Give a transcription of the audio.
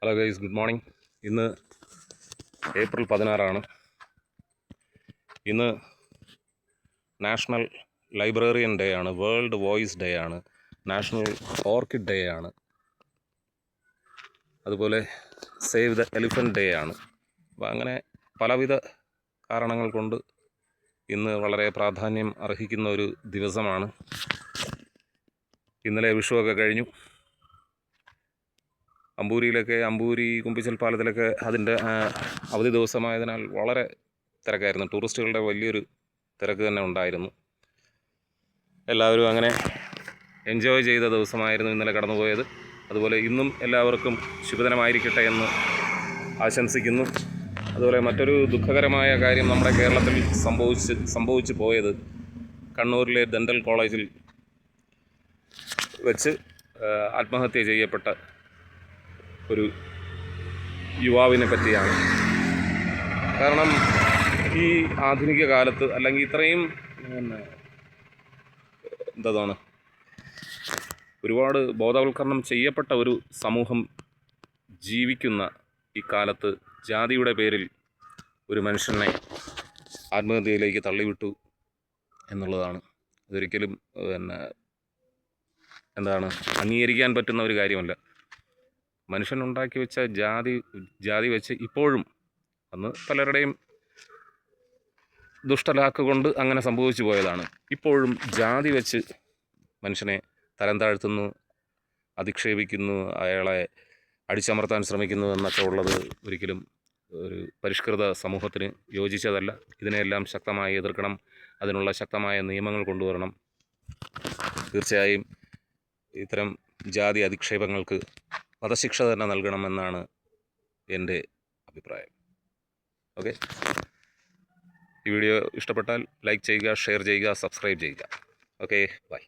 Hello guys, good morning. ഇന്ന് April 16 ഇന്ന് national librarian day ആണ്, വേൾഡ് വോയിസ് ഡേ ആണ്, നാഷണൽ ഓർക്കിഡ് ഡേ ആണ്, അതുപോലെ സേവ് ദ എലിഫൻറ്റ് ഡേ ആണ്. അപ്പോൾ അങ്ങനെ പലവിധ കാരണങ്ങൾ കൊണ്ട് ഇന്ന് വളരെ പ്രാധാന്യം അർഹിക്കുന്ന ഒരു ദിവസമാണ്. ഇന്നലെ വിഷുവൊക്കെ കഴിഞ്ഞു. അമ്പൂരി കുമ്പിച്ചൽ പാലത്തിലൊക്കെ അതിൻ്റെ അവധി ദിവസമായതിനാൽ വളരെ തിരക്കായിരുന്നു. ടൂറിസ്റ്റുകളുടെ വലിയൊരു തിരക്ക് തന്നെ ഉണ്ടായിരുന്നു. എല്ലാവരും അങ്ങനെ എൻജോയ് ചെയ്ത ദിവസമായിരുന്നു ഇന്നലെ കടന്നുപോയത്. അതുപോലെ ഇന്നും എല്ലാവർക്കും ശുഭദിനമായിരിക്കട്ടെ എന്ന് ആശംസിക്കുന്നു. അതുപോലെ മറ്റൊരു ദുഃഖകരമായ കാര്യം നമ്മുടെ കേരളത്തിൽ സംഭവിച്ചു പോയത് കണ്ണൂരിലെ ഡെൻ്റൽ കോളേജിൽ വെച്ച് ആത്മഹത്യ ചെയ്യപ്പെട്ട ഒരു യുവാവിനെ പറ്റിയാണ്. കാരണം ഈ ആധുനിക കാലത്ത്, അല്ലെങ്കിൽ ഇത്രയും ഒരുപാട് ബോധവൽക്കരണം ചെയ്യപ്പെട്ട ഒരു സമൂഹം ജീവിക്കുന്ന ഈ കാലത്ത് ജാതിയുടെ പേരിൽ ഒരു മനുഷ്യനെ ആത്മഹത്യയിലേക്ക് തള്ളിവിട്ടു എന്നുള്ളതാണ് അതൊരിക്കലും അംഗീകരിക്കാൻ പറ്റുന്ന ഒരു കാര്യമല്ല. മനുഷ്യനുണ്ടാക്കി വെച്ച ജാതി വെച്ച് ഇപ്പോഴും, അന്ന് പലരുടെയും ദുഷ്ടലാക്ക് കൊണ്ട് അങ്ങനെ സംഭവിച്ചു പോയതാണ്, ഇപ്പോഴും ജാതി വെച്ച് മനുഷ്യനെ തരം താഴ്ത്തുന്നു, അധിക്ഷേപിക്കുന്നു, അയാളെ അടിച്ചമർത്താൻ ശ്രമിക്കുന്നു എന്നൊക്കെ ഉള്ളത് ഒരിക്കലും ഒരു പരിഷ്കൃത സമൂഹത്തിന് യോജിച്ചതല്ല. ഇതിനെല്ലാം ശക്തമായി എതിർക്കണം. അതിനുള്ള ശക്തമായ നിയമങ്ങൾ കൊണ്ടുവരണം. തീർച്ചയായും ഇത്തരം ജാതി അധിക്ഷേപങ്ങൾക്ക് വധശിക്ഷ തന്നെ നൽകണമെന്നാണ് എൻ്റെ അഭിപ്രായം. ഓക്കെ, ഈ വീഡിയോ ഇഷ്ടപ്പെട്ടാൽ ലൈക്ക് ചെയ്യുക, ഷെയർ ചെയ്യുക, സബ്സ്ക്രൈബ് ചെയ്യുക. Okay, by.